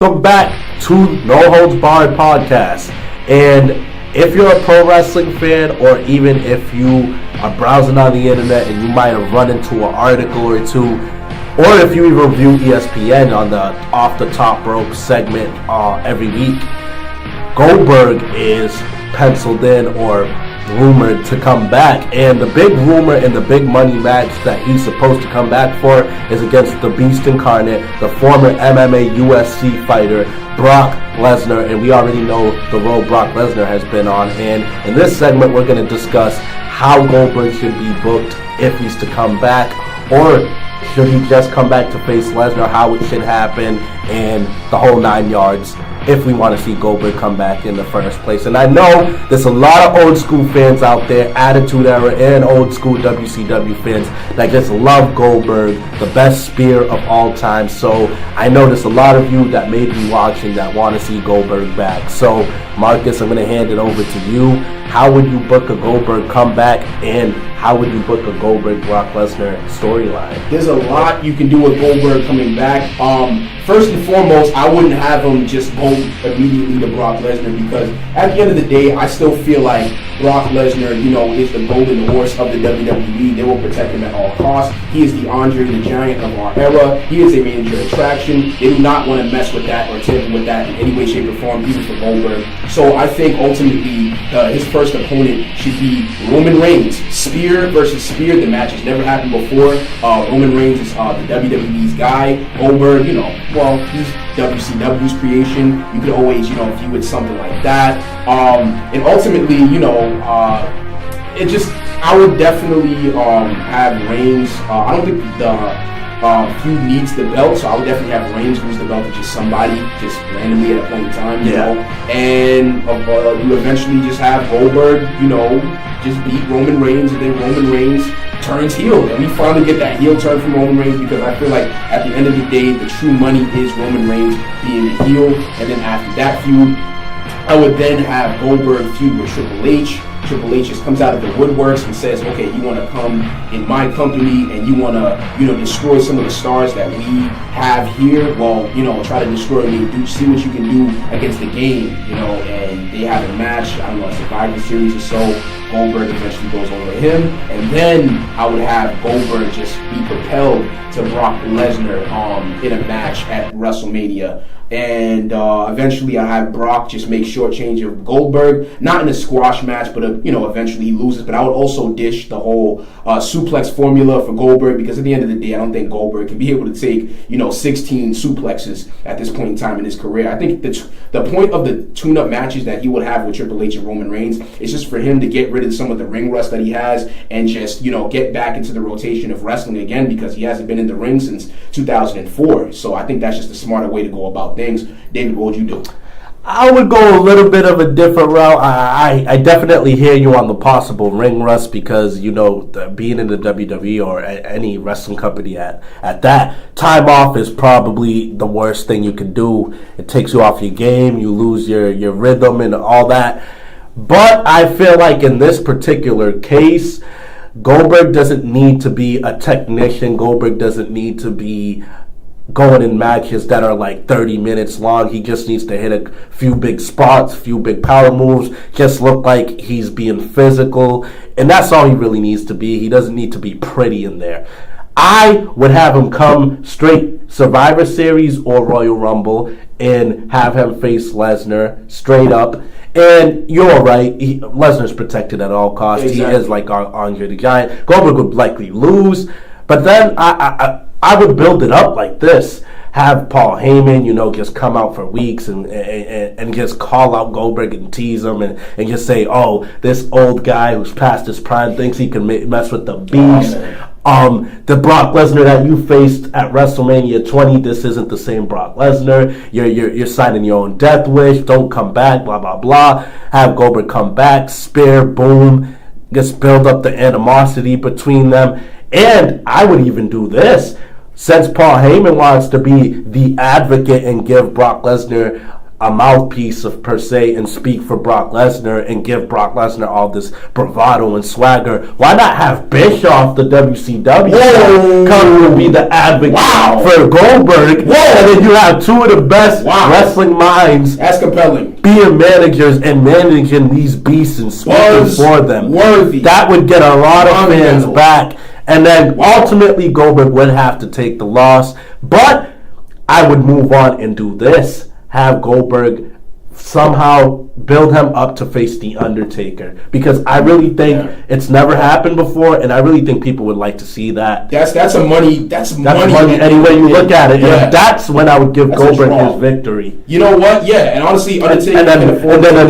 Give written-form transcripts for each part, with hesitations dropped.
Welcome back to No Holds Barred Podcast. And if you're a pro wrestling fan, or even if you are browsing on the internet and you might have run into an article or two, or if you even review ESPN on the Off the Top Rope segment every week, Goldberg is penciled in or rumored to come back, and the big rumor and the big money match that he's supposed to come back for is against the Beast Incarnate, the former MMA UFC fighter Brock Lesnar. And we already know the road Brock Lesnar has been on, and in this segment we're going to discuss how Goldberg should be booked if he's to come back, or should he just come back to face Lesnar, how it should happen, and the whole 9 yards if we want to see Goldberg come back in the first place. And I know there's a lot of old school fans out there, Attitude Era and old school WCW fans, that just love Goldberg, the best spear of all time. So I know there's a lot of you that may be watching that want to see Goldberg back. So Marcus, I'm going to hand it over to you. How would you book a Goldberg comeback, and how would you book a Goldberg-Brock Lesnar storyline? There's a lot you can do with Goldberg coming back. First and foremost, I wouldn't have him just go immediately to Brock Lesnar, because at the end of the day, I still feel like Brock Lesnar, is the golden horse of the WWE. They will protect him at all costs. He is the Andre the Giant of our era. He is a major attraction. They do not want to mess with that or tamper with that in any way, shape, or form, even for Goldberg. So I think ultimately his first opponent should be Roman Reigns. Spear versus spear. The match has never happened before. Roman Reigns is the WWE's guy. Goldberg, he's WCW's creation. You could always, view it something like that. And ultimately, I would definitely have Reigns. I don't think the feud needs the belt, so I would definitely have Reigns lose the belt to just somebody, just randomly at a point in time, you know. And you eventually just have Goldberg, just beat Roman Reigns, and then Roman Reigns turns heel, and we finally get that heel turn from Roman Reigns, because I feel like at the end of the day, the true money is Roman Reigns being the heel. And then after that feud, I would then have Goldberg feud with Triple H. Triple H just comes out of the woodworks and says, okay, you want to come in my company and you want to, destroy some of the stars that we have here. Well, try to destroy me. See what you can do against the game, and they have a match, I don't know, a Survivor Series or so. Goldberg eventually goes over him, and then I would have Goldberg just be propelled to Brock Lesnar in a match at WrestleMania. And eventually I have Brock just make short change of Goldberg, not in a squash match, but eventually he loses. But I would also dish the whole suplex formula for Goldberg, because at the end of the day, I don't think Goldberg can be able to take 16 suplexes at this point in time in his career. I think the point of the tune-up matches that he would have with Triple H and Roman Reigns is just for him to get rid of some of the ring rust that he has, and just get back into the rotation of wrestling again, because he hasn't been in the ring since 2004. So I think that's just a smarter way to go about things. David, what would you do? I would go a little bit of a different route. I definitely hear you on the possible ring rust, because being in the WWE or any wrestling company at that, time off is probably the worst thing you can do. It takes you off your game. You lose your rhythm and all that. But I feel like in this particular case, Goldberg doesn't need to be a technician. Goldberg doesn't need to be going in matches that are like 30 minutes long. He just needs to hit a few big spots, few big power moves, just look like he's being physical, and that's all he really needs to be. He doesn't need to be pretty in there. I would have him come straight Survivor Series or Royal Rumble and have him face Lesnar straight up. And you're right, Lesnar's protected at all costs. Exactly. He is like Andre the Giant. Goldberg would likely lose, but then I would build it up like this. Have Paul Heyman, just come out for weeks and just call out Goldberg and tease him and just say, oh, this old guy who's past his prime thinks he can mess with the Beast. The Brock Lesnar that you faced at WrestleMania 20, this isn't the same Brock Lesnar. You're signing your own death wish. Don't come back, blah, blah, blah. Have Goldberg come back, spear, boom. Just build up the animosity between them. And I would even do this. Since Paul Heyman wants to be the advocate and give Brock Lesnar a mouthpiece of per se and speak for Brock Lesnar and give Brock Lesnar all this bravado and swagger. Why not have Bischoff, the WCW, come to be the advocate for Goldberg? And then you have two of the best wrestling minds. That's compelling. Being managers and managing these beasts and speaking for them. Worthy. That would get a lot of fans back. And then ultimately Goldberg would have to take the loss. But I would move on and do this. Have Goldberg somehow build him up to face the Undertaker, because I really think it's never happened before, and I really think people would like to see that. That's money any way you look at it. Yeah. And that's when I would give Goldberg his victory. You know what? Yeah, and honestly, Undertaker and then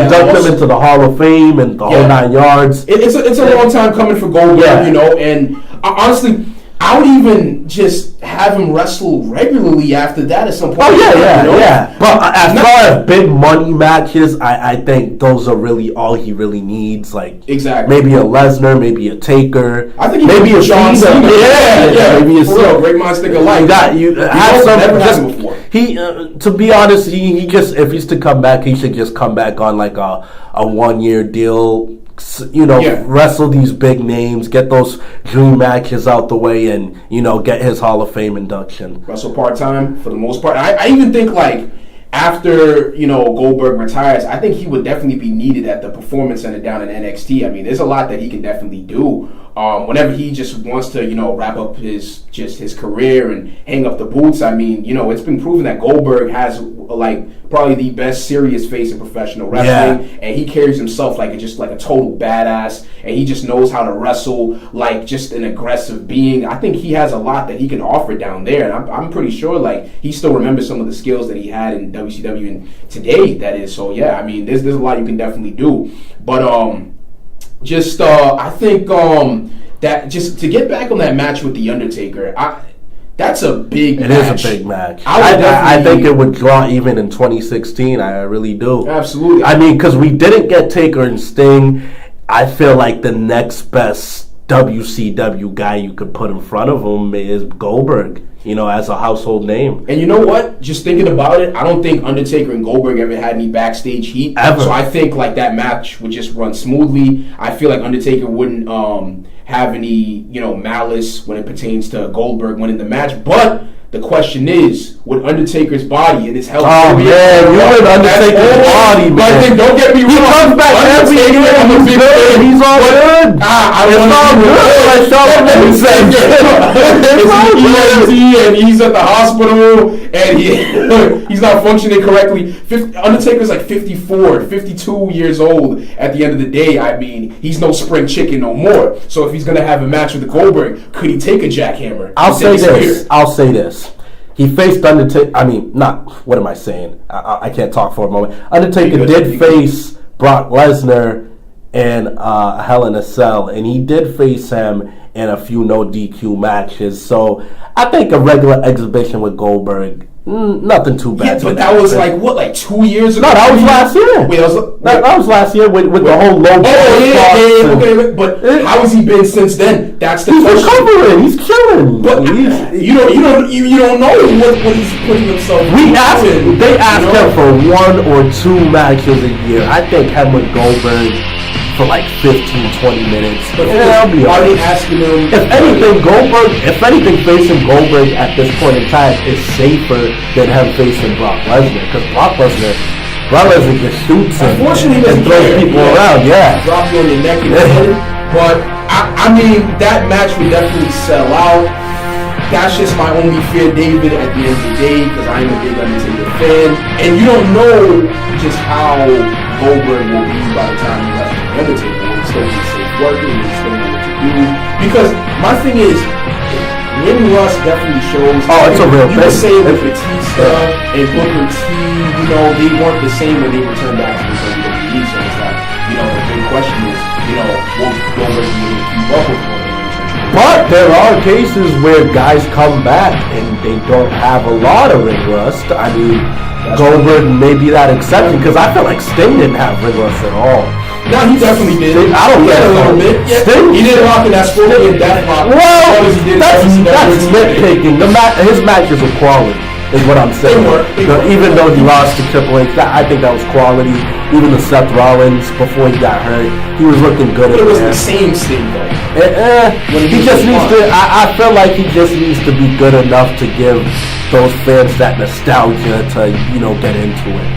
induct him into the Hall of Fame and the whole 9 yards. It's a long time coming for Goldberg, you know, and honestly, I would even just have him wrestle regularly after that at some point. Yeah. But as far as big money matches, I think those are really all he really needs. Like maybe a Lesnar, maybe a Taker. I think maybe a John Cena. Maybe a Cena. Great minds think alike. You have some. Never happened before. To be honest, he just, if he's to come back, he should just come back on like a 1-year deal. You know, wrestle these big names, get those dream matches out the way, and, you know, get his Hall of Fame induction. Wrestle part-time for the most part. I even think, like, after, you know, Goldberg retires, I think he would definitely be needed at the Performance Center down in NXT. I mean, there's a lot that he can definitely do. Whenever he just wants to, you know, wrap up his career and hang up the boots, I mean, you know, it's been proven that Goldberg has, like, probably the best serious face in professional wrestling, and he carries himself like a total badass, and he just knows how to wrestle like just an aggressive being. I think he has a lot that he can offer down there, and I'm pretty sure, like, he still remembers some of the skills that he had in WCW and today, that is. So yeah, I mean, there's a lot you can definitely do, but I think that just to get back on that match with the Undertaker, that's a big match. It is a big match. I think it would draw even in 2016. I really do. Absolutely. I mean, because we didn't get Taker and Sting. I feel like the next best WCW guy you could put in front of him is Goldberg, you know, as a household name. And you know what? Just thinking about it, I don't think Undertaker and Goldberg ever had any backstage heat. Ever. So I think, like, that match would just run smoothly. I feel like Undertaker wouldn't have any, you know, malice when it pertains to Goldberg winning the match. But the question is, with Undertaker's body and his health, you with Undertaker's body, man. Like, don't get me wrong. He comes back every year. He's all good. It's all good. And he's at the hospital, and he's not functioning correctly. Undertaker's like 52 years old at the end of the day. I mean, he's no spring chicken no more. So if he's going to have a match with the Goldberg, could he take a jackhammer? I'll say this. He faced Undertaker. I mean, what am I saying? I can't talk for a moment. Undertaker did face Brock Lesnar in Hell in a Cell, and he did face him in a few no DQ matches. So I think a regular exhibition with Goldberg, nothing too bad. Yeah, but that was like 2 years ago? No, that was last year. Wait, that was last year with the whole low. Okay. But how has he been since then? That's the question. He's recovering. He's chilling. But you don't know what he's putting himself. They asked him for 1 or 2 matches a year. I think him with Goldberg for like 15-20 minutes. But are they asking him? If anything, facing Goldberg at this point in time is safer than him facing Brock Lesnar, because Brock Lesnar just shoots him and throws people around. Yeah, drop you on your neck and head. But I mean, that match would definitely sell out. That's just my only fear, David, at the end of the day, because I am a big Undertaker fan, and you don't know just how Goldberg will be by the time you have the Undertaker. Will he still be safe working? Will he still know what to do? Because my thing is, Ring Rust definitely shows. Oh, it's a real thing. You were saying with Batista and Booker T, you know, they weren't the same when they returned back to the WWE. So it's like, you know, the big question is, you know, will Goldberg be able to keep up with one? But there are cases where guys come back and they don't have a lot of ring rust. I mean, Goldberg may be that exception, because I feel like Sting didn't have ring rust at all. No, he definitely did. I don't get a little bit. Yeah. Sting, he did rock in that Scorpion Death Rock. Well, that's nitpicking. His matches are quality. is what I'm saying. Even though he lost to Triple H, I think that was quality. Even the Seth Rollins before he got hurt, he was looking good. It was the same thing though. He just needs to. I feel like he just needs to be good enough to give those fans that nostalgia to get into it.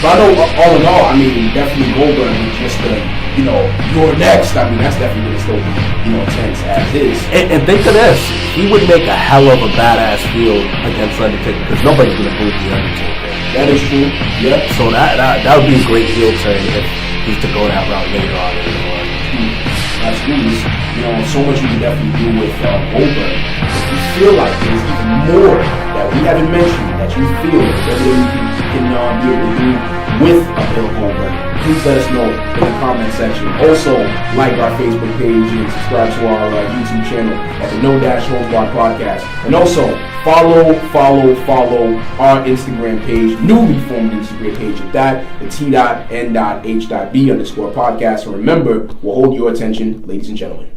But I know all in all, I mean, definitely Goldberg was just you're next. I mean, that's definitely gonna still be tense as is. And think of this, he would make a hell of a badass feud against Undertaker because nobody's gonna boo the Undertaker. That is true. Yeah. So that would be a great heel turn if he's to go that route later on in the run. Absolutely. So much you can definitely do with Goldberg. If you feel like there's even more that we haven't mentioned that you feel that you can be able to do with a Bill Goldberg, please let us know in the comment section. Also, like our Facebook page and subscribe to our YouTube channel at the No Dash Holds Barred Podcast. And also, follow our Instagram page, newly formed Instagram page at that, the T.N.H.B_podcast. And remember, we'll hold your attention, ladies and gentlemen.